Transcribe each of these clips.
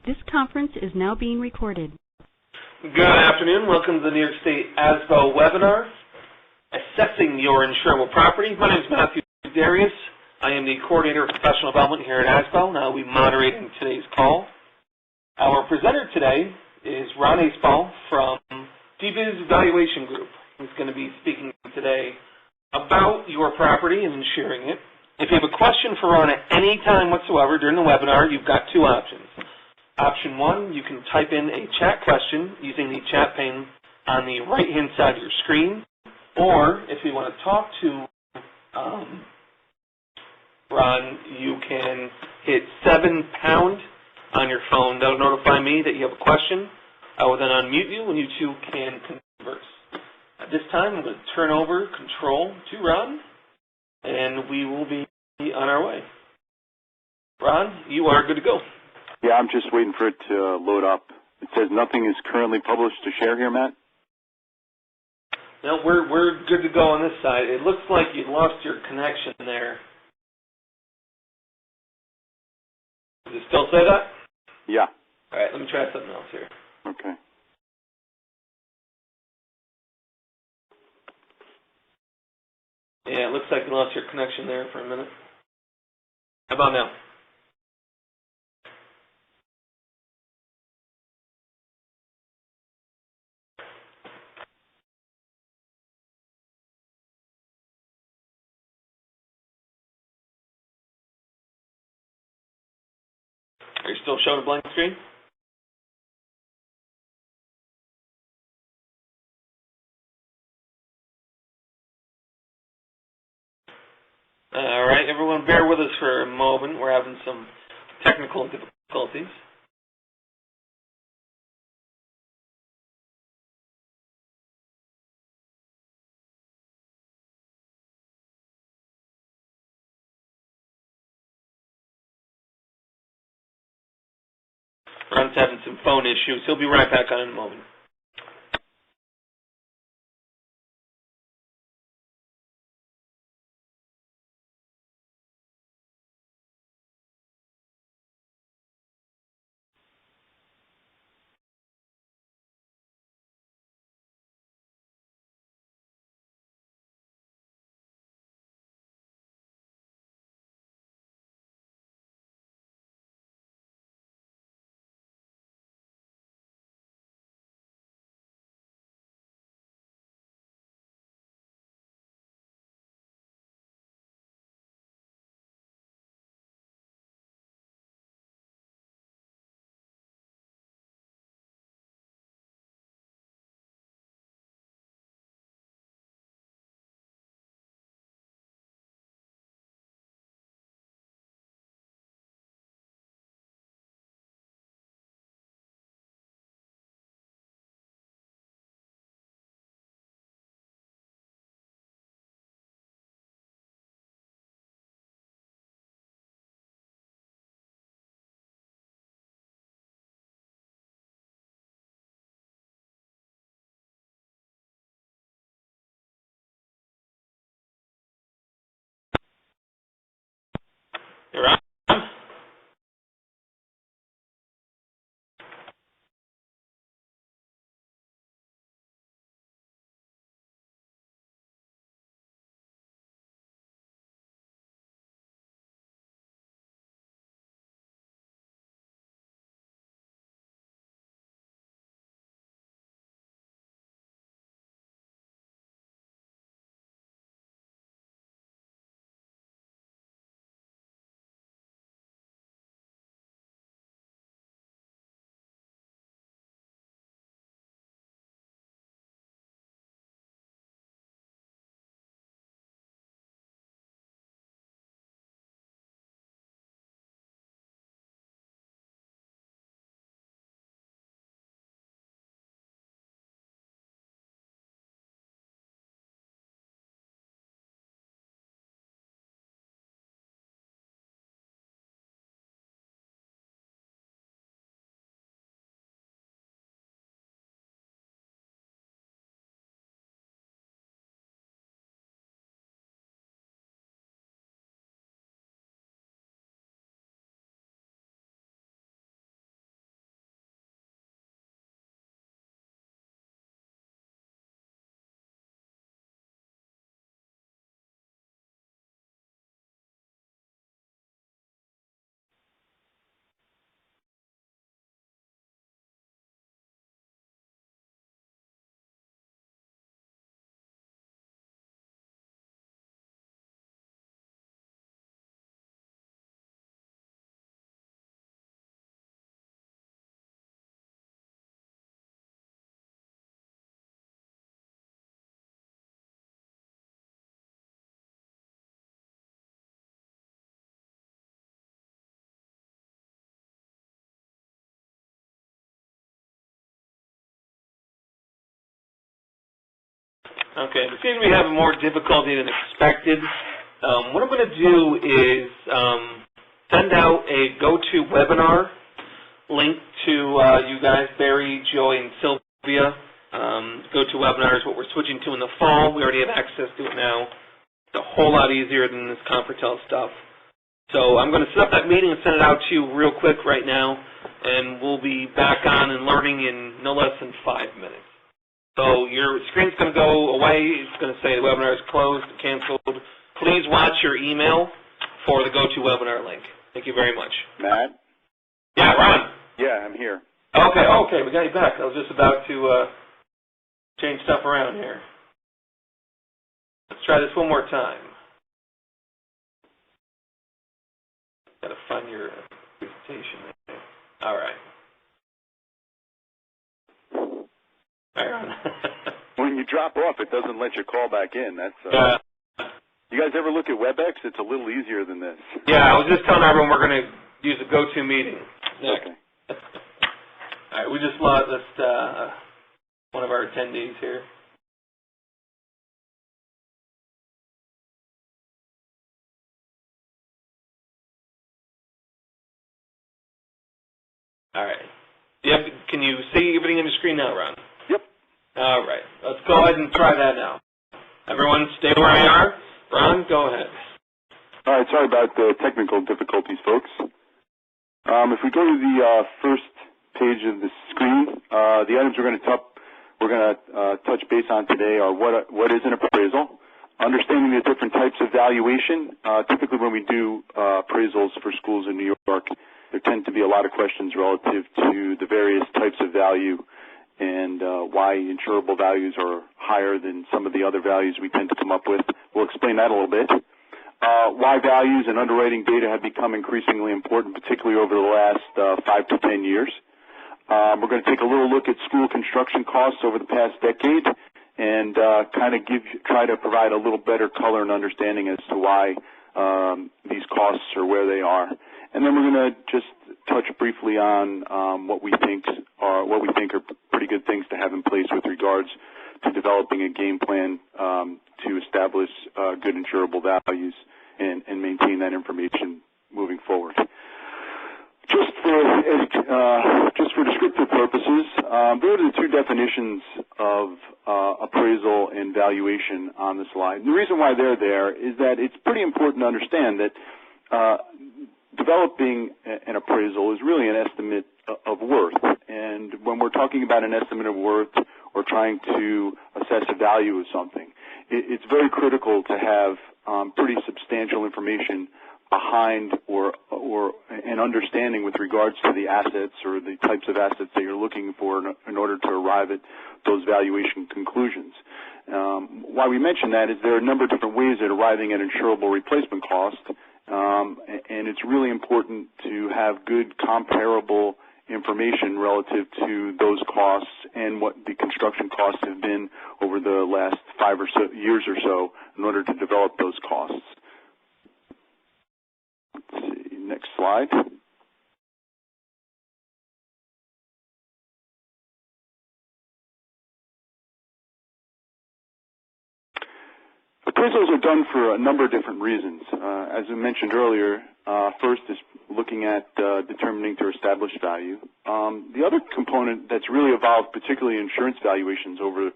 This conference is now being recorded. Good afternoon. Welcome to the New York State ASBO webinar, Assessing Your Insurable Property. My name is Matthew Darius. I am the Coordinator of Professional Development here at ASBO, and I'll be moderating today's call. Our presenter today is Ron Aceball from DBIZ Valuation Group. He's going to be speaking today about your property and insuring it. If you have a question for Ron at any time whatsoever during the webinar, you've got two options. Option one, you can type in a chat question using the chat pane on the right-hand side of your screen. Or if you want to talk to Ron, you can hit 7# on your phone. That'll notify me that you have a question. I will then unmute you and you two can converse. At this time, I'm going to turn over control to Ron, and we will be on our way. Ron, you are good to go. Yeah, I'm just waiting for it to load up. It says nothing is currently published to share here, Matt. No, we're good to go on this side. It looks like you lost your connection there. Does it still say that? Yeah. All right, let me try something else here. Okay. Yeah, it looks like you lost your connection there for a minute. How about now? Are you still showing a blank screen? All right, everyone bear with us for a moment. We're having some technical difficulties. Ron's having some phone issues. He'll be right back on in a moment. You're on. Okay, it seems we have more difficulty than expected. What I'm going to do is send out a GoToWebinar link to you guys, Barry, Joy, and Sylvia. GoToWebinar is what we're switching to in the fall. We already have access to it now. It's a whole lot easier than this Confertel stuff. So I'm going to set up that meeting and send it out to you real quick right now, and we'll be back on and learning in no less than 5 minutes. So your screen's going to go away. It's going to say the webinar is closed, canceled. Please watch your email for the GoToWebinar link. Thank you very much. Matt? Yeah, Ron? Yeah, I'm here. Okay, we got you back. I was just about to change stuff around here. Let's try this one more time. Got to find your presentation there. All right. Ron. When you drop off, it doesn't let you call back in. That's You guys ever look at WebEx? It's a little easier than this. Yeah, I was just telling everyone we're going to use a go-to meeting. Okay. All right, we just lost one of our attendees here. All right. Yep. Can you see everything on the screen now, Ron? Yep. All right. Let's go ahead and try that now. Everyone stay where you are. Ron, go ahead. All right. Sorry about the technical difficulties, folks. If we go to the first page of the screen, the items we're going to touch base on today are what is an appraisal, understanding the different types of valuation. Typically, when we do appraisals for schools in New York, there tend to be a lot of questions relative to the various types of value and why insurable values are higher than some of the other values we tend to come up with. We'll explain that a little bit. Why values and underwriting data have become increasingly important, particularly over the last 5 to 10 years. We're going to take a little look at school construction costs over the past decade and try to provide a little better color and understanding as to why these costs are where they are. And then we're going to just touch briefly on what we think are pretty good things to have in place with regards to developing a game plan to establish good insurable values and maintain that information moving forward. Just for descriptive purposes, there are the two definitions of appraisal and valuation on the slide. And the reason why they're there is that it's pretty important to understand that developing an appraisal is really an estimate of worth. And when we're talking about an estimate of worth or trying to assess a value of something, it's very critical to have pretty substantial information behind or an understanding with regards to the assets or the types of assets that you're looking for in order to arrive at those valuation conclusions. Why we mention that is there are a number of different ways at arriving at insurable replacement cost, and it's really important to have good comparable information relative to those costs and what the construction costs have been over the last 5 or so years or so in order to develop those costs. Let's see, next slide. Appraisals are done for a number of different reasons. As I mentioned earlier, first is looking at determining to establish value. The other component that's really evolved, particularly insurance valuations over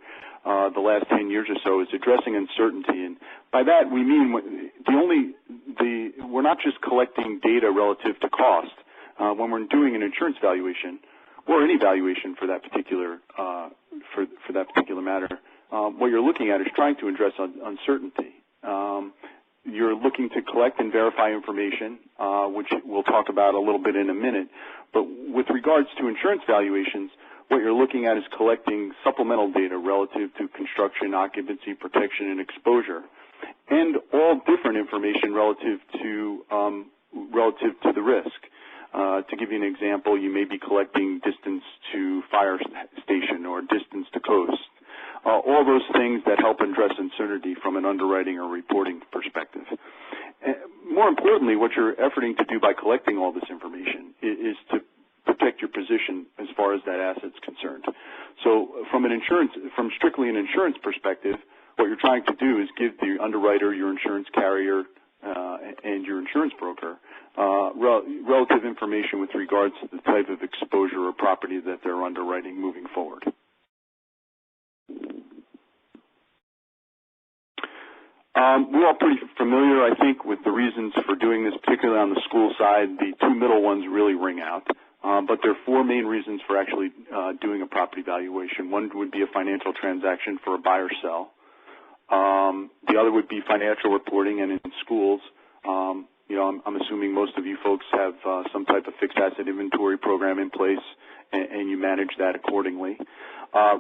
the last 10 years or so, is addressing uncertainty. And by that we mean we're not just collecting data relative to cost. When we're doing an insurance valuation, or any valuation for that particular for that particular matter, what you're looking at is trying to address uncertainty. You're looking to collect and verify information, which we'll talk about a little bit in a minute. But with regards to insurance valuations, what you're looking at is collecting supplemental data relative to construction, occupancy, protection, and exposure, and all different information relative to the risk. To give you an example, you may be collecting distance to fire station or distance to coast. All those things that help address uncertainty from an underwriting or reporting perspective. More importantly, what you're efforting to do by collecting all this information is to protect your position as far as that asset's concerned. So from strictly an insurance perspective, what you're trying to do is give the underwriter, your insurance carrier, and your insurance broker relative information with regards to the type of exposure or property that they're underwriting moving forward. We're all pretty familiar, I think, with the reasons for doing this, particularly on the school side. The two middle ones really ring out. But there are four main reasons for actually doing a property valuation. One would be a financial transaction for a buy or sell. The other would be financial reporting, and in schools, I'm assuming most of you folks have some type of fixed asset inventory program in place, and you manage that accordingly.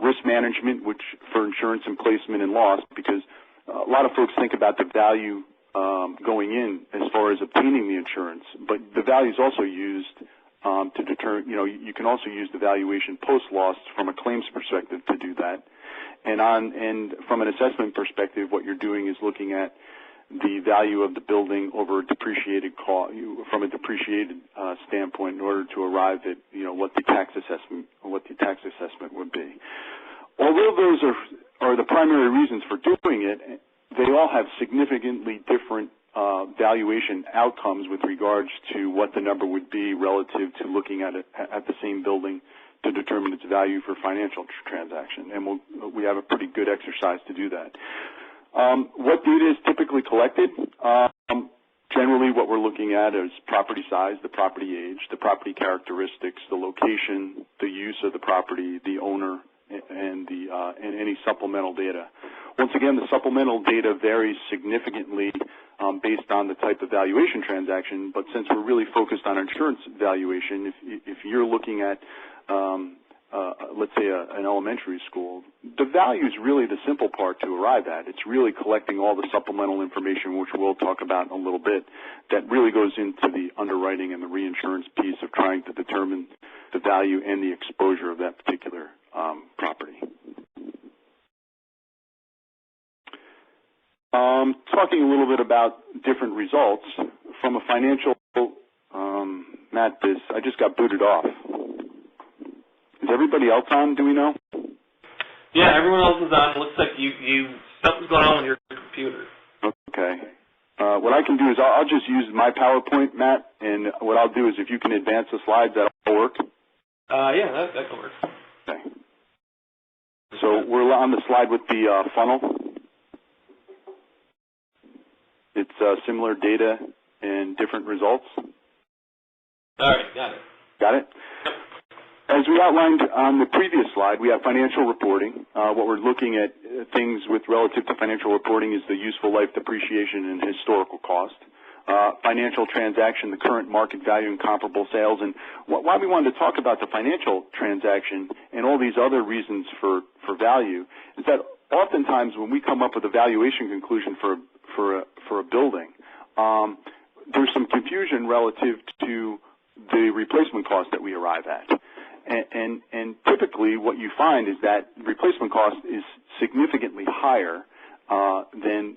Risk management, which for insurance and placement and loss, because a lot of folks think about the value going in as far as obtaining the insurance, but the value is also used to determine, you can also use the valuation post-loss from a claims perspective to do that. And from an assessment perspective, what you're doing is looking at the value of the building over a depreciated cost, from a depreciated standpoint, in order to arrive at what the tax assessment would be. Although those are the primary reasons for doing it, they all have significantly different valuation outcomes with regards to what the number would be relative to looking at it at the same building to determine its value for financial transaction. And we have a pretty good exercise to do that. What data is typically collected? Generally, what we're looking at is property size, the property age, the property characteristics, the location, the use of the property, the owner, and any supplemental data. Once again, the supplemental data varies significantly based on the type of valuation transaction, but since we're really focused on insurance valuation, if you're looking at, let's say, an elementary school, the value is really the simple part to arrive at. It's really collecting all the supplemental information, which we'll talk about in a little bit, that really goes into the underwriting and the reinsurance piece of trying to determine the value and the exposure of that particular property. Talking a little bit about different results from a financial, Matt, I just got booted off. Is everybody else on? Do we know? Yeah, everyone else is on. It looks like something's going on with your computer. Okay. What I can do is I'll just use my PowerPoint, Matt, and what I'll do is if you can advance the slides, that'll work. Yeah, that can work. Okay. So we're on the slide with the funnel. It's similar data and different results. All right, got it. Got it? As we outlined on the previous slide, we have financial reporting. What we're looking at things with relative to financial reporting is the useful life depreciation and historical cost. Financial transaction, the current market value and comparable sales. And why we wanted to talk about the financial transaction and all these other reasons for value is that oftentimes when we come up with a valuation conclusion for a building, there's some confusion relative to the replacement cost that we arrive at. And typically what you find is that replacement cost is significantly higher than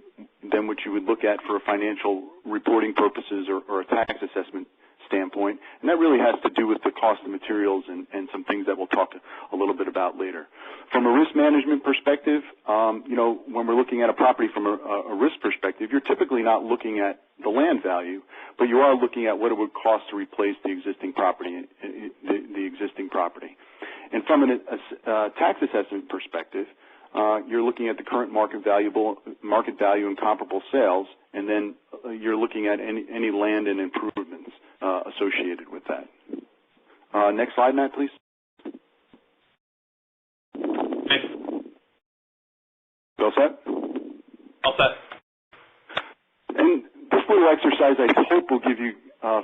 what you would look at for a financial reporting purposes or a tax assessment standpoint. And that really has to do with the cost of materials and some things that we'll talk a little bit about later. From a risk management perspective, when we're looking at a property from a risk perspective, you're typically not looking at the land value, but you are looking at what it would cost to replace the existing property. And from a tax assessment perspective, you're looking at the current market value and comparable sales, and then you're looking at any land and improvements associated with that. Next slide, Matt, please. All set? All set. And this little exercise, I hope, will give you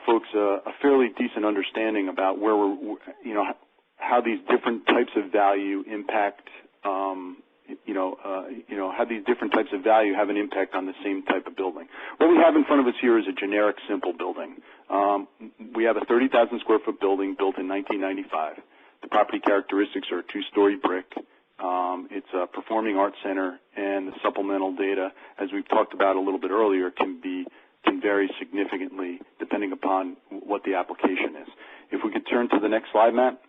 folks a fairly decent understanding about where we're, how these different types of value impact, how these different types of value have an impact on the same type of building. What we have in front of us here is a generic, simple building. We have a 30,000 square foot building built in 1995. The property characteristics are a two-story brick. It's a performing arts center, and the supplemental data, as we've talked about a little bit earlier, can vary significantly depending upon what the application is. If we could turn to the next slide, Matt.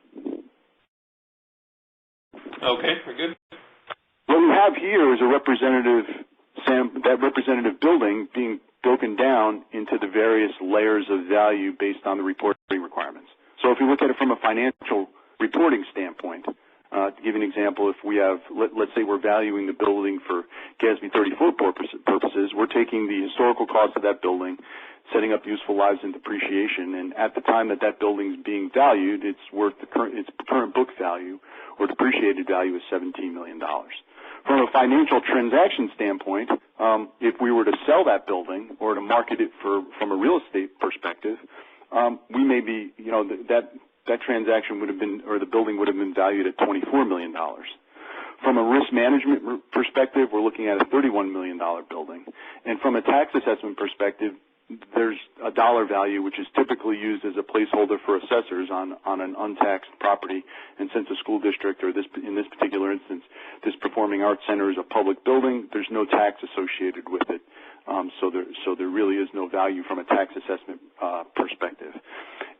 Okay, we're good. What we have here is a that representative building being broken down into the various layers of value based on the reporting requirements. So if you look at it from a financial reporting standpoint, to give you an example, if we have, let's say we're valuing the building for GASB 34 purposes, we're taking the historical cost of that building, setting up useful lives and depreciation, and at the time that that building's being valued, it's worth its current book value or depreciated value is $17 million. From a financial transaction standpoint, if we were to sell that building or to market it from a real estate perspective, we may be, that transaction would have been, or the building would have been valued at $24 million. From a risk management perspective, we're looking at a $31 million building. And from a tax assessment perspective, there's a dollar value which is typically used as a placeholder for assessors on an untaxed property. And since a school district, or in this particular instance, this performing arts center is a public building, there's no tax associated with it. So there really is no value from a tax assessment perspective.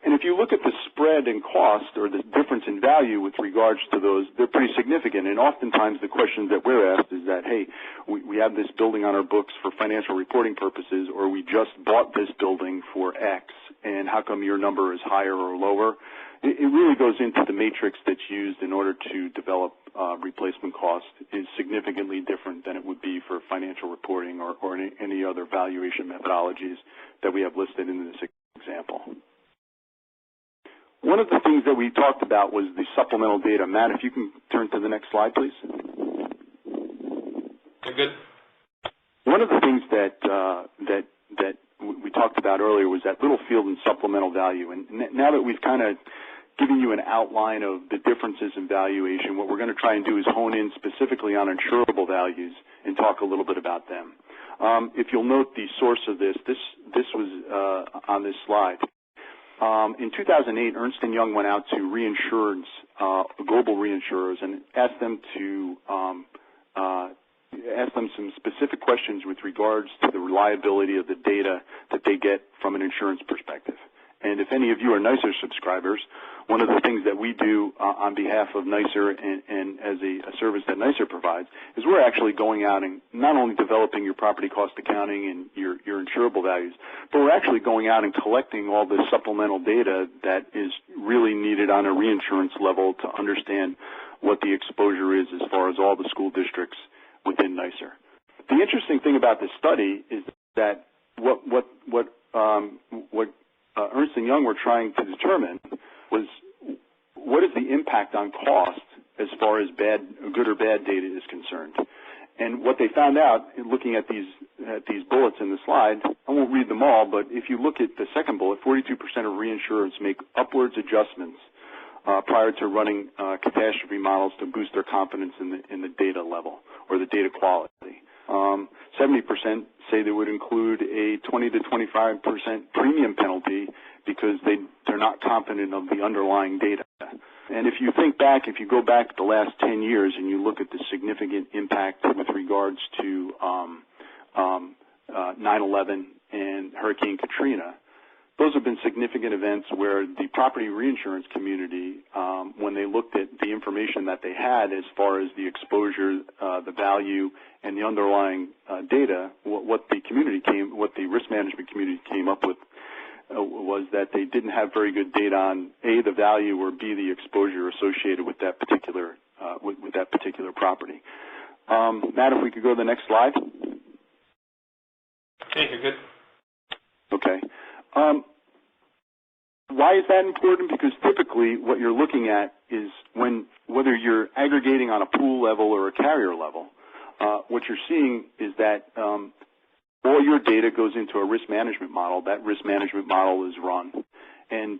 And if you look at the spread in cost or the difference in value with regards to those, they're pretty significant. And oftentimes the questions that we're asked is that, hey, we have this building on our books for financial reporting purposes, or we just bought this building for X, and how come your number is higher or lower? It really goes into the matrix that's used in order to develop replacement cost is significantly different than it would be for financial reporting or any other valuation methodologies that we have listed in this example. One of the things that we talked about was the supplemental data. Matt, if you can turn to the next slide, please. You're good. One of the things that we talked about earlier was that little field in supplemental value. And now that we've kind of given you an outline of the differences in valuation, what we're going to try and do is hone in specifically on insurable values and talk a little bit about them. If you'll note the source of this was on this slide. In 2008, Ernst & Young went out to reinsurance, global reinsurers, and asked them some specific questions with regards to the reliability of the data that they get from an insurance perspective. And if any of you are NYSER subscribers, one of the things that we do on behalf of NYSER and as a service that NYSER provides is we're actually going out and not only developing your property cost accounting and your insurable values, but we're actually going out and collecting all this supplemental data that is really needed on a reinsurance level to understand what the exposure is as far as all the school districts within NYSER. The interesting thing about this study is that what Ernst & Young were trying to determine was what is the impact on cost as far as good or bad data is concerned. And what they found out, looking at these bullets in the slide, I won't read them all, but if you look at the second bullet, 42% of reinsurers make upwards adjustments prior to running catastrophe models to boost their confidence in the data level or the data quality. 70% say they would include a 20 to 25% premium penalty because they're not confident of the underlying data. And if you go back the last 10 years and you look at the significant impact with regards to 9/11 and Hurricane Katrina, those have been significant events where the property reinsurance community, when they looked at the information that they had as far as the exposure, the value, and the underlying data, what the risk management community came up with was that they didn't have very good data on A, the value, or B, the exposure associated with that particular property. Matt, if we could go to the next slide. Okay, you're good. Okay. Why is that important? Because typically what you're looking at is whether you're aggregating on a pool level or a carrier level, what you're seeing is that all your data goes into a risk management model. That risk management model is run. And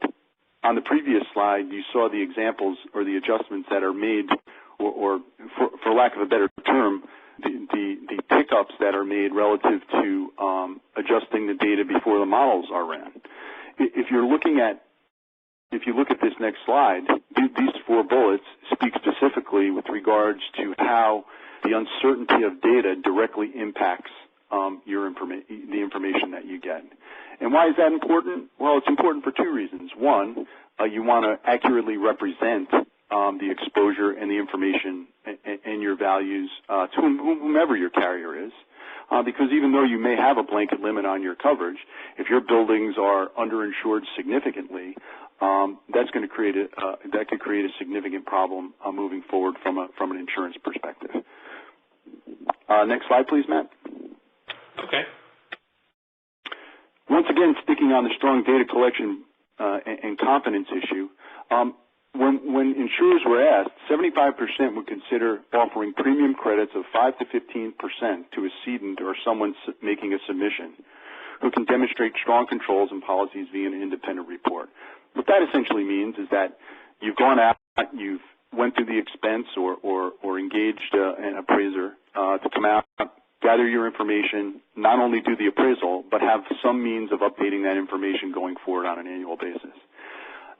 on the previous slide, you saw the examples or the adjustments that are made, or for lack of a better term, the pickups that are made relative to adjusting the data before the models are ran. If you look at this next slide, these four bullets speak specifically with regards to how the uncertainty of data directly impacts the information that you get. And why is that important? Well, it's important for two reasons. One, you want to accurately represent the exposure and the information and your values to whomever your carrier is. Because even though you may have a blanket limit on your coverage, if your buildings are underinsured significantly, that's going to create that could create a significant problem moving forward from an insurance perspective. Next slide, please, Matt. Okay. Once again, sticking on the strong data collection and confidence issue, when insurers were asked, 75% would consider offering premium credits of 5 to 15% to a cedent or someone making a submission who can demonstrate strong controls and policies via an independent report. What that essentially means is that you've gone out, you've went through the expense or engaged an appraiser to come out, gather your information, not only do the appraisal, but have some means of updating that information going forward on an annual basis.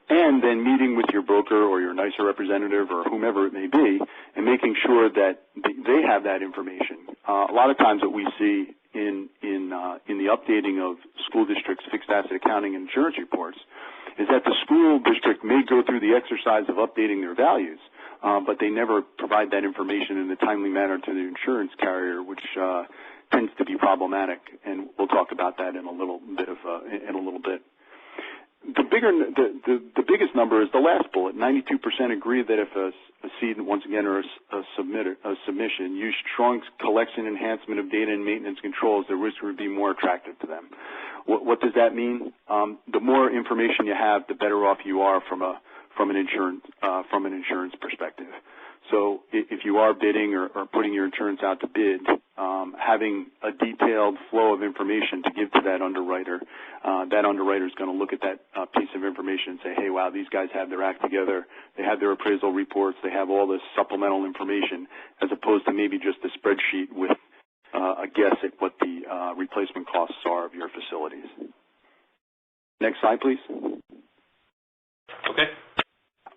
And then meeting with your broker or your NYSER representative or whomever it may be and making sure that they have that information. A lot of times what we see in the updating of school districts' fixed asset accounting and insurance reports is that the school district may go through the exercise of updating their values, but they never provide that information in a timely manner to the insurance carrier, which tends to be problematic, and we'll talk about that in a little bit. The biggest number is the last bullet. 92% agree that if a cedent, once again, or a submission used strong collection, enhancement of data and maintenance controls, the risk would be more attractive to them. What does that mean? The more information you have, the better off you are from an insurance perspective. So if you are bidding or putting your insurance out to bid, having a detailed flow of information to give to that underwriter is going to look at that piece of information and say, hey, wow, these guys have their act together. They have their appraisal reports. They have all this supplemental information, as opposed to maybe just a spreadsheet with a guess at what the replacement costs are of your facilities. Next slide, please. Okay.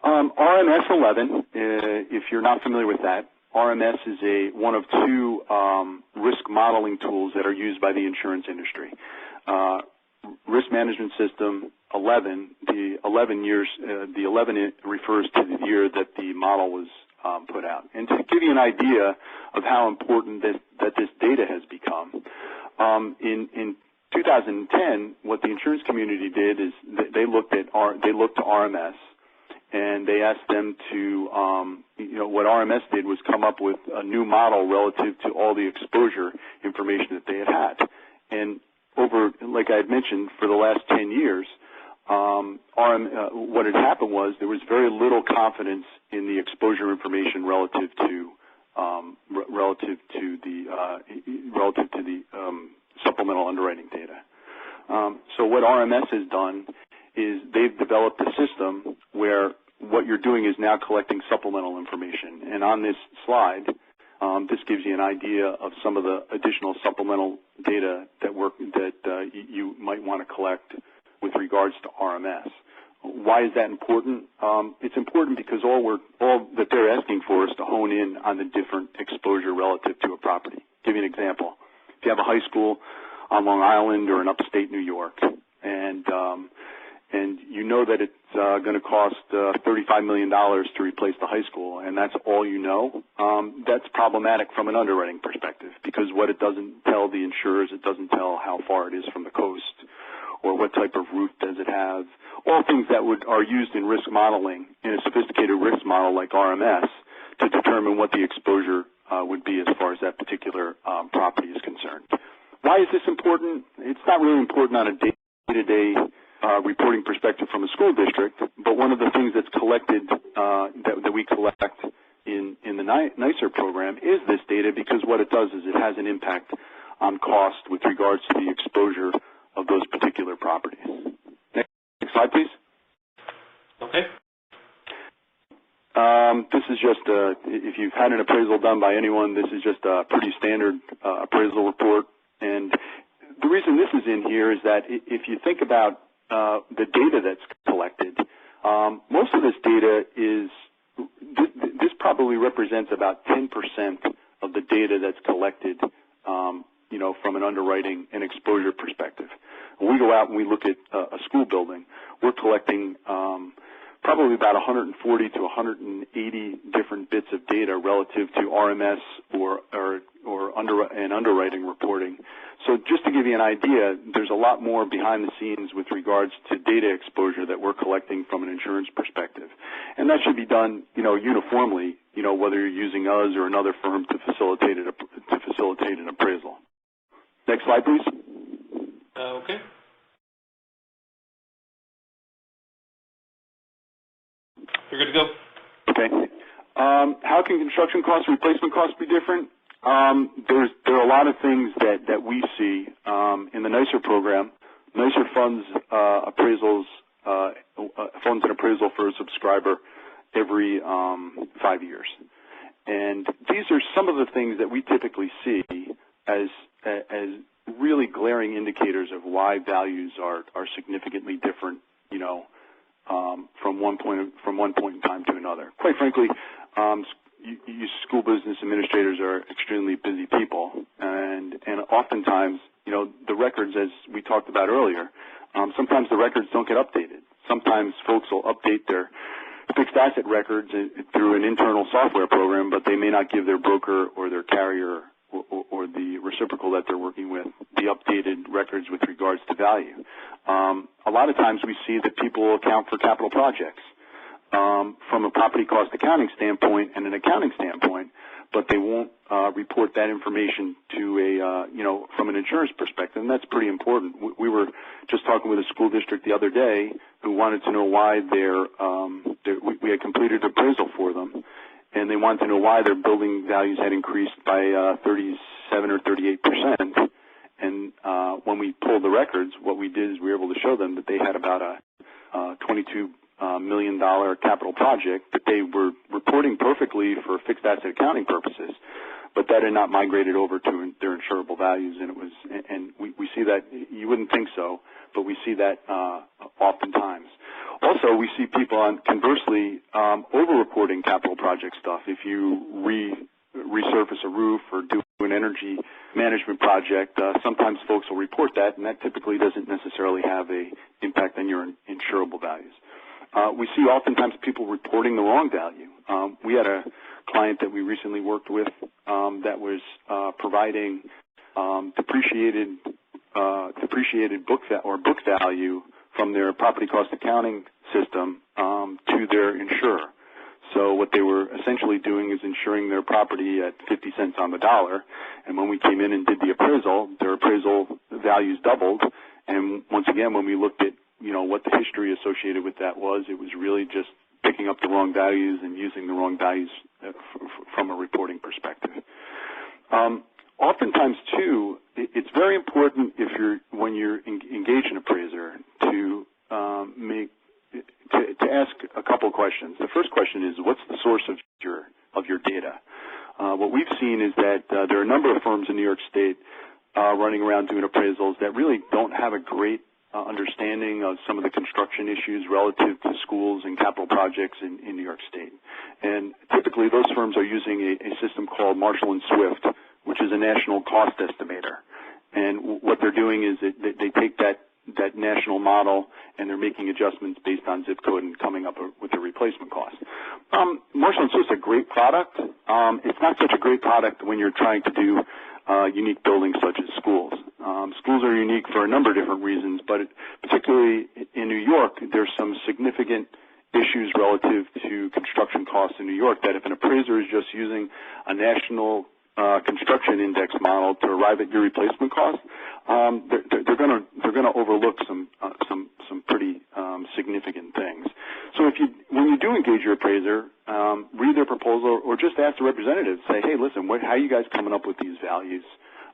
RMS 11, if you're not familiar with that, RMS is one of two risk modeling tools that are used by the insurance industry. Risk Management System 11, the 11 refers to the year that the model was put out. And to give you an idea of how important that this data has become, in 2010, what the insurance community did is they looked to RMS, and they asked them to, what RMS did was come up with a new model relative to all the exposure information that they had. And like I had mentioned, for the last 10 years, what had happened was there was very little confidence in the exposure information relative to the supplemental underwriting data. So what RMS has done is they've developed a system where what you're doing is now collecting supplemental information. And on this slide, this gives you an idea of some of the additional supplemental data that you might want to collect with regards to RMS. Why is that important? It's important because all that they're asking for is to hone in on the different exposure relative to a property. Give you an example. If you have a high school on Long Island or in upstate New York, and you know that it's going to cost $35 million to replace the high school, and that's all you know, that's problematic from an underwriting perspective, because what it doesn't tell the insurers, it doesn't tell how far it is from the coast, or what type of roof does it have, all things that are used in risk modeling, in a sophisticated risk model like RMS, to determine what the exposure would be as far as that particular property is concerned. Why is this important? It's not really important on a day-to-day reporting perspective from a school district, but one of the things that's collected, that we collect in the NYSER program is this data, because what it does is it has an impact on cost with regards to the exposure of those particular properties. Next slide, please. Okay. This is just, if you've had an appraisal done by anyone, this is just a pretty standard appraisal report. And the reason this is in here is that if you think about the data that's collected, most of this data this probably represents about 10% of the data that's collected, from an underwriting and exposure perspective. When we go out and we look at a school building, we're collecting probably about 140 to 180 different different bits of data relative to RMS or underwriting reporting. So just to give you an idea, there's a lot more behind the scenes with regards to data exposure that we're collecting from an insurance perspective. And that should be done, uniformly, whether you're using us or another firm to facilitate an appraisal. Next slide, please. Okay. You're good to go. Okay. How can construction costs and replacement costs be different? There are a lot of things that we see in the NYSER program. NYSER funds funds an appraisal for a subscriber every 5 years. And these are some of the things that we typically see as really glaring indicators of why values are significantly different, from one point in time to another. Quite frankly, you school business administrators are extremely busy people, and oftentimes, the records, as we talked about earlier, sometimes the records don't get updated. Sometimes folks will update their fixed asset records through an internal software program, but they may not give their broker or their carrier or the reciprocal that they're working with the updated records with regards to value. A lot of times we see that people account for capital projects from a property cost accounting standpoint and an accounting standpoint, but they won't report that information to from an insurance perspective, and that's pretty important. We were just talking with a school district the other day who wanted to know why we had completed appraisal for them, and they wanted to know why their building values had increased by 37 or 38%. And when we pulled the records, what we did is we were able to show them that they had about a $22 million capital project that they were reporting perfectly for fixed asset accounting purposes, but that had not migrated over to their insurable values, and we see that. You wouldn't think so, but we see that oftentimes. Also, we see people conversely over-reporting capital project stuff. If you resurface a roof or do an energy management project, sometimes folks will report that, and that typically doesn't necessarily have an impact on your insurable values. We see oftentimes people reporting the wrong value. We had a client that we recently worked with that was providing depreciated book value from their property cost accounting system to their insurer. So what they were essentially doing is insuring their property at 50 cents on the dollar, and when we came in and did the appraisal, their appraisal values doubled. And once again, when we looked at what the history associated with that was, it was really just picking up the wrong values and using the wrong values from a reporting perspective. Oftentimes, too, it's very important when you're engaged an appraiser to ask a couple questions. The first question is, what's the source of your data? What we've seen is that there are a number of firms in New York State running around doing appraisals that really don't have a great understanding of some of the construction issues relative to schools and capital projects in New York State. And typically those firms are using a system called Marshall and Swift, which is a national cost estimator. And what they're doing is they take that national model and they're making adjustments based on zip code and coming up with a replacement cost. Marshall and Swift is a great product. It's not such a great product when you're trying to do unique buildings such as schools. Schools are unique for a number of different reasons, but particularly in New York, there's some significant issues relative to construction costs in New York that if an appraiser is just using a national construction index model to arrive at your replacement cost, they're going to overlook some pretty significant things. So when you do engage your appraiser, read their proposal or just ask the representative, say, hey, listen, how are you guys coming up with these values?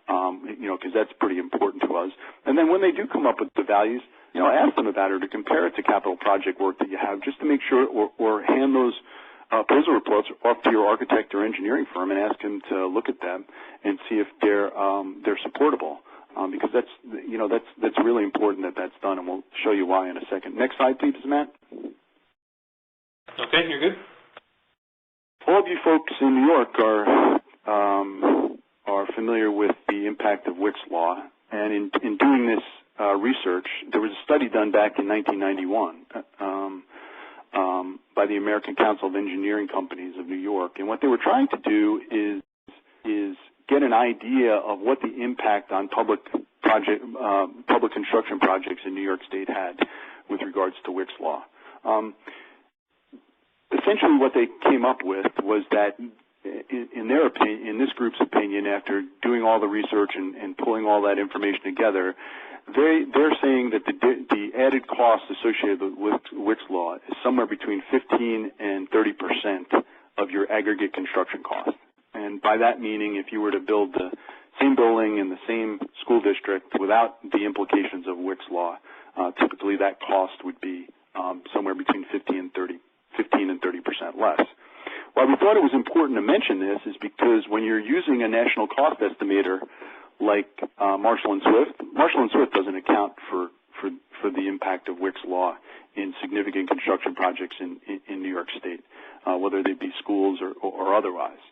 Because that's pretty important to us. And then when they do come up with the values, ask them about it or compare it to capital project work that you have just to make sure, or hand those appraisal reports off to your architect or engineering firm and ask them to look at them and see if they're supportable. Because that's really important that that's done, and we'll show you why in a second. Next slide, please, Matt. Okay, you're good. All of you folks in New York are familiar with the impact of Wick's Law, and in doing this research, there was a study done back in 1991 by by the American Council of Engineering Companies of New York. And what they were trying to do is get an idea of what the impact on public construction projects in New York State had with regards to Wick's Law. Essentially what they came up with was that, in their opinion, in this group's opinion, after doing all the research and pulling all that information together, they're saying that the added cost associated with Wick's Law is somewhere between 15 and 30% of your aggregate construction cost. And by that meaning, if you were to build the same building in the same school district without the implications of Wick's Law, typically that cost would be somewhere between 15 and 30% less. Why we thought it was important to mention this is because when you're using a national cost estimator like Marshall & Swift doesn't account for the impact of Wick's Law in significant construction projects in New York State, whether they be schools or otherwise.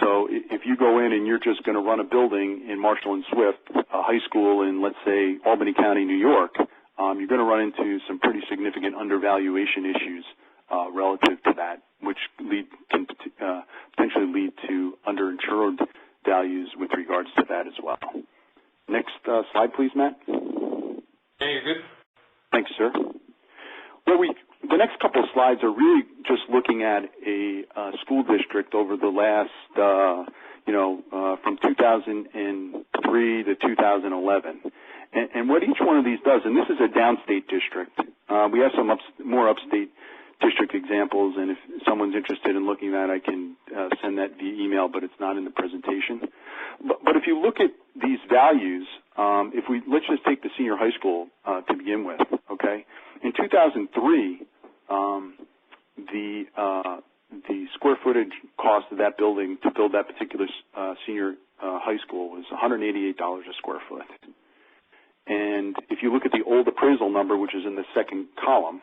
So if you go in and you're just going to run a building in Marshall & Swift, a high school in, let's say, Albany County, New York, you're going to run into some pretty significant undervaluation issues relative to that, which can potentially lead to underinsured values with regards to that as well. Next slide, please, Matt. Yeah, you're good. Thanks, sir. Well, the next couple of slides are really just looking at a school district over the last, from 2003 to 2011. And what each one of these does, and this is a downstate district. We have some more upstate district examples, and if someone's interested in looking at that, I can send that via email, but it's not in the presentation. But if you look at these values, let's just take the senior high school to begin with, okay? In 2003, the square footage cost of that building to build that particular senior high school was $188 a square foot. And if you look at the old appraisal number, which is in the second column,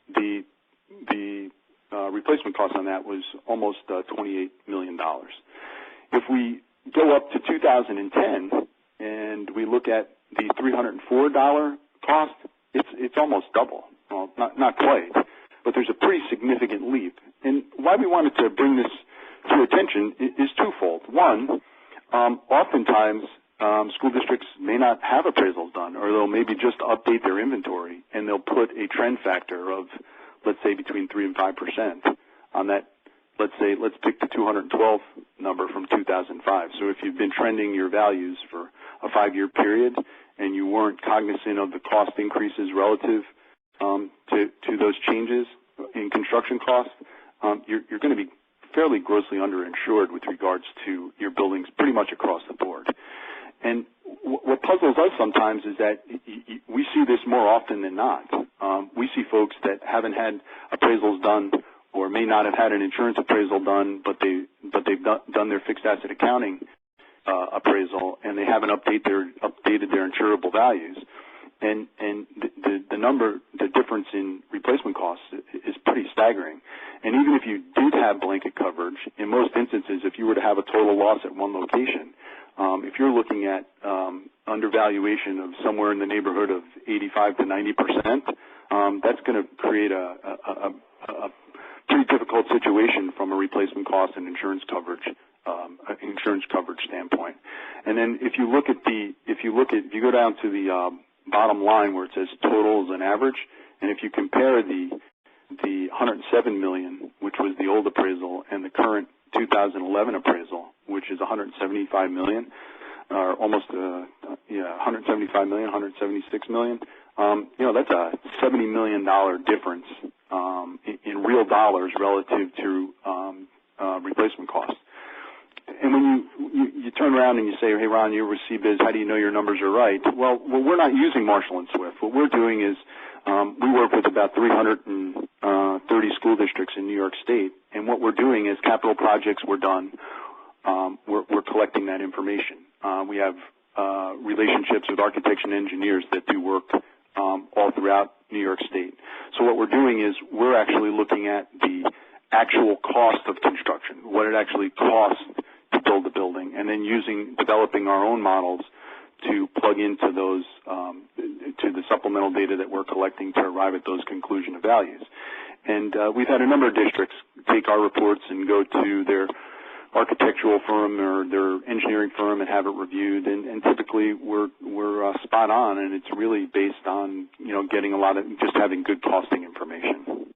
the replacement cost on that was almost $28 million. If we go up to 2010 and we look at the $304 cost, it's almost double. Well, not quite, but there's a pretty significant leap. And why we wanted to bring this to attention is twofold. One, oftentimes school districts may not have appraisals done, or they'll maybe just update their inventory, and they'll put a trend factor of, let's say, between 3 and 5% on that. Let's pick the 212 number from 2005. So if you've been trending your values for a 5-year period and you weren't cognizant of the cost increases relative to those changes in construction costs, you're going to be fairly grossly underinsured with regards to your buildings pretty much across the board. And what puzzles us sometimes is that we see this more often than not. We see folks that haven't had appraisals done or may not have had an insurance appraisal done, but they've done their fixed asset accounting appraisal, and they haven't updated their insurable values. And the difference in replacement costs is pretty staggering. And even if you did have blanket coverage, in most instances, if you were to have a total loss at one location, if you're looking at undervaluation of somewhere in the neighborhood of 85 to 90%, that's going to create a pretty difficult situation from a replacement cost and insurance coverage standpoint. And then if you go down to the bottom line where it says total as an average, and if you compare the $107 million, which was the old appraisal, and the current 2011 appraisal, which is $175 million, or almost $175 million, $176 million, that's a $70 million difference in real dollars relative to replacement costs. And when you turn around and you say, hey, Ron, you're with CBiz, how do you know your numbers are right? Well, we're not using Marshall & Swift. What we're doing is we work with about 330 school districts in New York State, and what we're doing is capital projects were done. We're collecting that information. We have relationships with architects and engineers that do work all throughout New York State. So what we're doing is we're actually looking at the actual cost of construction, what it actually costs to build a building, and then developing our own models to plug into those, to the supplemental data that we're collecting to arrive at those conclusion of values. And we've had a number of districts take our reports and go to their architectural firm or their engineering firm and have it reviewed. And typically we're spot on, and it's really based on, getting a lot of, just having good costing information.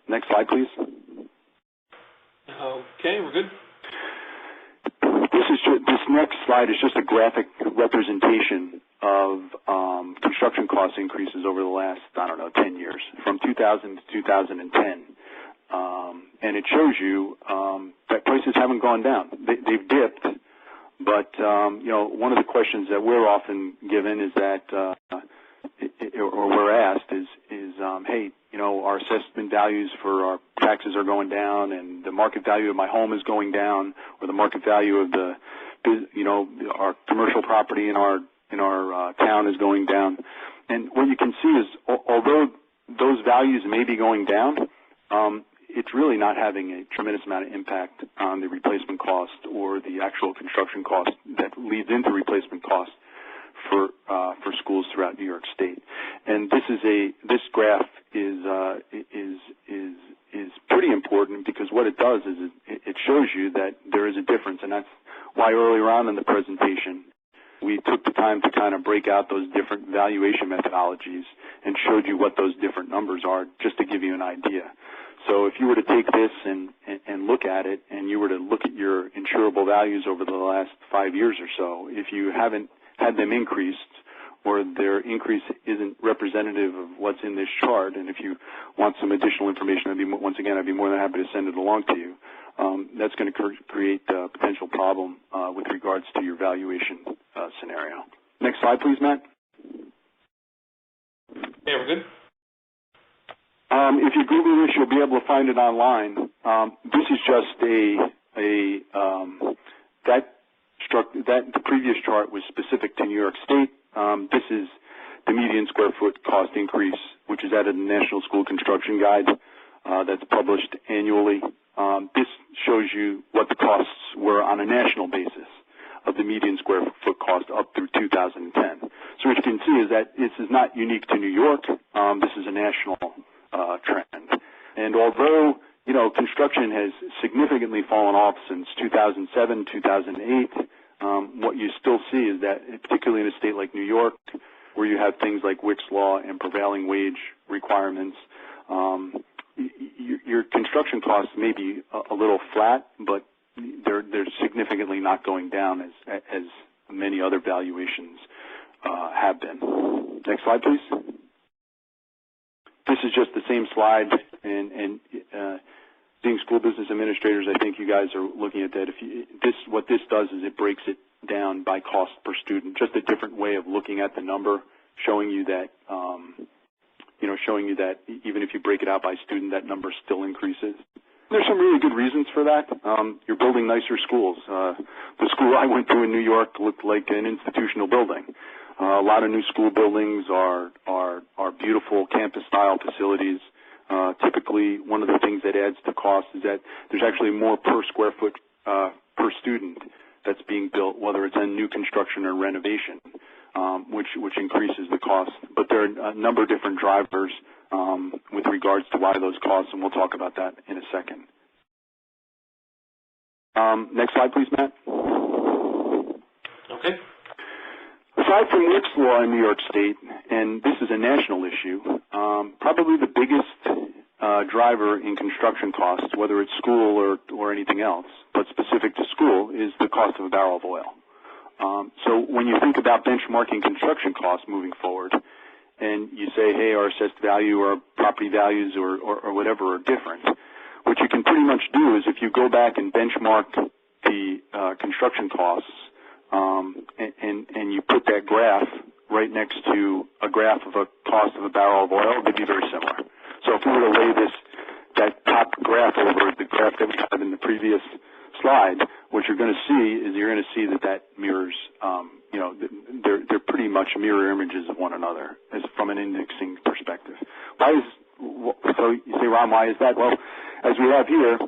Next slide, please. Okay, we're good. This next slide is just a graphic representation of construction cost increases over the last, 10 years, from 2000 to 2010. And it shows you that prices haven't gone down. They've dipped, but, one of the questions that we're often given is that, or we're asked is hey, our assessment values for our taxes are going down, and the market value of my home is going down, or the market value of our commercial property in our town is going down. And what you can see is, although those values may be going down, it's really not having a tremendous amount of impact on the replacement cost or the actual construction cost that leads into replacement cost for schools throughout New York State. And this graph is pretty important, because what it does is it shows you that there is a difference, and that's why earlier on in the presentation we took the time to kind of break out those different valuation methodologies and showed you what those different numbers are, just to give you an idea. So if you were to take this and look at it, and you were to look at your insurable values over the last 5 years or so, if you haven't had them increased, or their increase isn't representative of what's in this chart, and if you want some additional information, I'd be more than happy to send it along to you. That's going to create a potential problem with regards to your valuation scenario. Next slide, please, Matt. Yeah, we're good. If you Google this, you'll be able to find it online. This is just the previous chart was specific to New York State. This is the median square foot cost increase, which is out of the National School Construction Guide that's published annually. This shows you what the costs were on a national basis of the median square foot cost up through 2010. So what you can see is that this is not unique to New York. This is a national trend. And although, construction has significantly fallen off since 2007, 2008, what you still see is that, particularly in a state like New York, where you have things like Wick's Law and prevailing wage requirements, your construction costs may be a little flat, but they're significantly not going down as many other valuations have been. Next slide, please. This is just the same slide, and being school business administrators, I think you guys are looking at that. What this does is it breaks it down by cost per student, just a different way of looking at the number, showing you that even if you break it out by student, that number still increases. There's some really good reasons for that. You're building nicer schools. The school I went to in New York looked like an institutional building. A lot of new school buildings are beautiful campus-style facilities. Typically, one of the things that adds to cost is that there's actually more per square foot per student that's being built, whether it's in new construction or renovation, which increases the cost. But there are a number of different drivers with regards to why those costs, and we'll talk about that in a second. Next slide, please, Matt. Okay. Aside from Wick's Law in New York State, and this is a national issue, probably the biggest driver in construction costs, whether it's school or anything else, but specific to school, is the cost of a barrel of oil. So when you think about benchmarking construction costs moving forward, and you say, hey, our assessed value or property values or whatever are different, what you can pretty much do is if you go back and benchmark the construction costs, and you put that graph right next to a graph of a cost of a barrel of oil, they'd be very similar. So if we were to lay that top graph over the graph that we had in the previous slide, what you're going to see is you're going to see that mirrors, they're pretty much mirror images of one another as from an indexing perspective. So you say, Ron, why is that? Well, as we have here,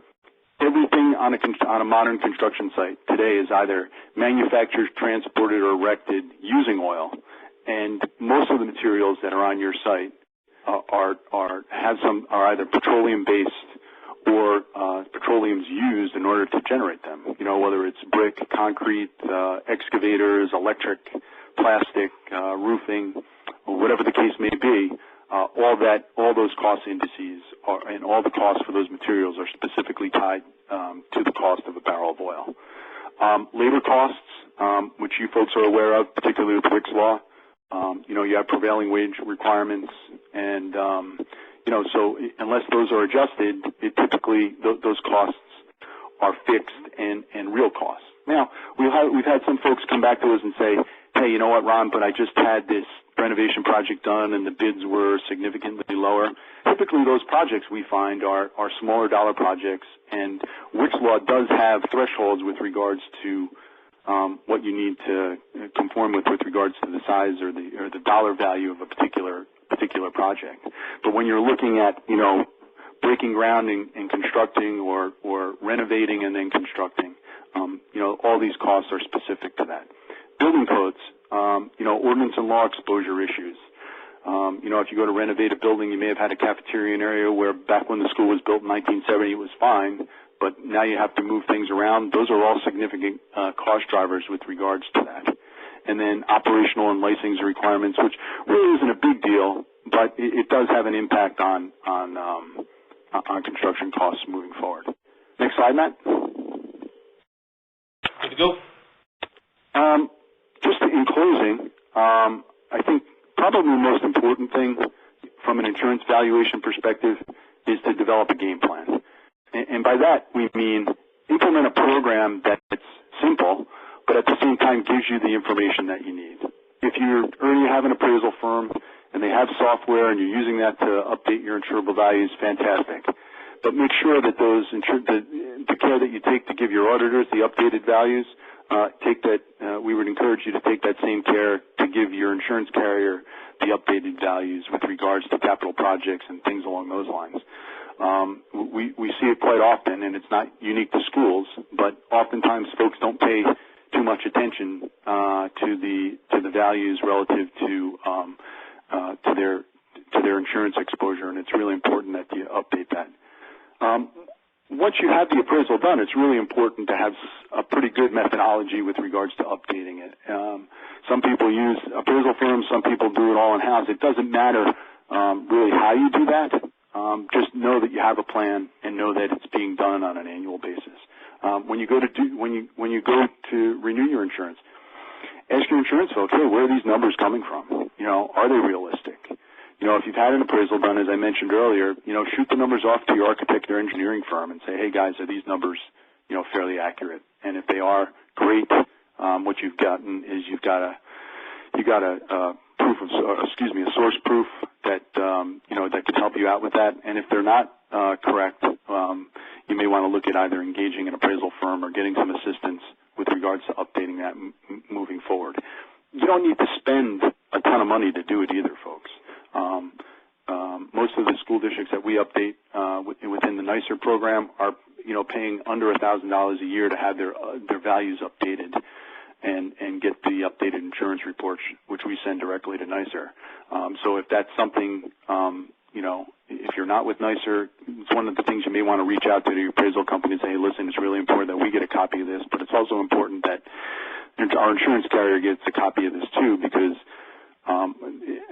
everything on a modern construction site today is either manufactured, transported, or erected using oil, and most of the materials that are on your site are either petroleum-based or petroleum's used in order to generate them. You know, whether it's brick, concrete, excavators, electric, plastic, roofing, or whatever the case may be. All those cost indices and all the costs for those materials are specifically tied to the cost of a barrel of oil. Labor costs, which you folks are aware of, particularly with Wick's Law, you know, you have prevailing wage requirements, and you know, so unless those are adjusted, typically those costs are fixed and real costs. Now, we've had some folks come back to us and say, hey, you know what, Ron, but I just had this renovation project done and the bids were significantly lower. Typically those projects we find are smaller dollar projects, and Wick's Law does have thresholds with regards to what you need to conform with regards to the size or the dollar value of a particular project. But when you're looking at, you know, breaking ground and constructing or renovating and then constructing, you know, all these costs are specific to that. Building codes, you know, ordinance and law exposure issues. You know, if you go to renovate a building, you may have had a cafeteria area where back when the school was built in 1970 it was fine, but now you have to move things around. Those are all significant cost drivers with regards to that. And then operational and licensing requirements, which really isn't a big deal, but it does have an impact on construction costs moving forward. Next slide, Matt. Good to go. Just in closing, I think probably the most important thing from an insurance valuation perspective is to develop a game plan. And by that we mean implement a program that's simple, but at the same time gives you the information that you need. If you already have an appraisal firm and they have software and you're using that to update your insurable values, fantastic. But make sure that the care that you take to give your auditors the updated values, we would encourage you to take that same care to give your insurance carrier the updated values with regards to capital projects and things along those lines. We see it quite often, and it's not unique to schools, but oftentimes folks don't pay too much attention to the values relative to their insurance exposure, and it's really important that you update that. Once you have the appraisal done, it's really important to have a pretty good methodology with regards to updating it. Some people use appraisal firms, some people do it all in-house. It doesn't matter really how you do that. Just know that you have a plan and know that it's being done on an annual basis. When you go to renew your insurance, ask your insurance folks, hey, where are these numbers coming from? You know, are they realistic? You know, if you've had an appraisal done, as I mentioned earlier, you know, shoot the numbers off to your architect or engineering firm and say, hey guys, are these numbers, you know, fairly accurate? And if they are, great. What you've gotten is you got a source proof that you know, that could help you out with that. And if they're not correct, you may want to look at either engaging an appraisal firm or getting some assistance with regards to updating that moving forward. You don't need to spend a ton of money to do it either, folks. Most of the school districts that we update within the NYSER program are, you know, paying under $1,000 a year to have their values updated and get the updated insurance reports, which we send directly to NYSER. So if that's something, you know, if you're not with NYSER, it's one of the things you may want to reach out to your appraisal company and say, hey, listen, it's really important that we get a copy of this, but it's also important that our insurance carrier gets a copy of this too, because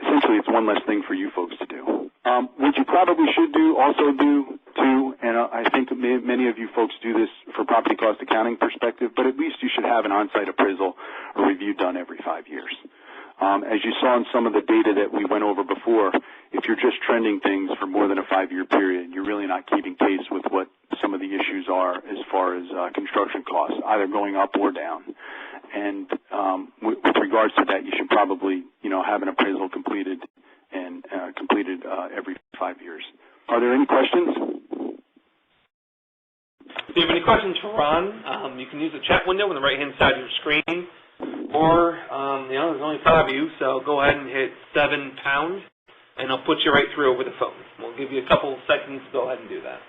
essentially it's one less thing for you folks to do. What you probably should also do too, and I think many of you folks do this for property cost accounting perspective, but at least you should have an on-site appraisal or review done every 5 years. As you saw in some of the data that we went over before, if you're just trending things for more than a 5-year period, you're really not keeping pace with what some of the issues are as far as construction costs, either going up or down. And with regards to that, you should probably, you know, have an appraisal completed and every 5 years. Are there any questions? If you have any questions for Ron, you can use the chat window on the right-hand side of your screen, or, you know, there's only 5 of you, so go ahead and hit 7#, and I'll put you right through over the phone. We'll give you a couple of seconds to go ahead and do that.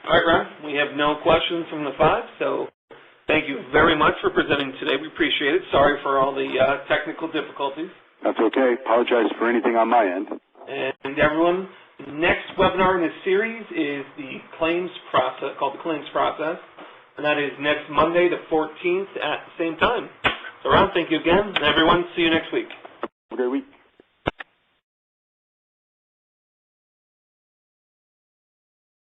All right, Ron, we have no questions from the five, so thank you very much for presenting today. We appreciate it. Sorry for all the technical difficulties. That's okay. Apologize for anything on my end. And everyone, the next webinar in this series is the claims process, called the claims process, and that is next Monday, the 14th at the same time. So, Ron, thank you again, and everyone, see you next week. Have a great week.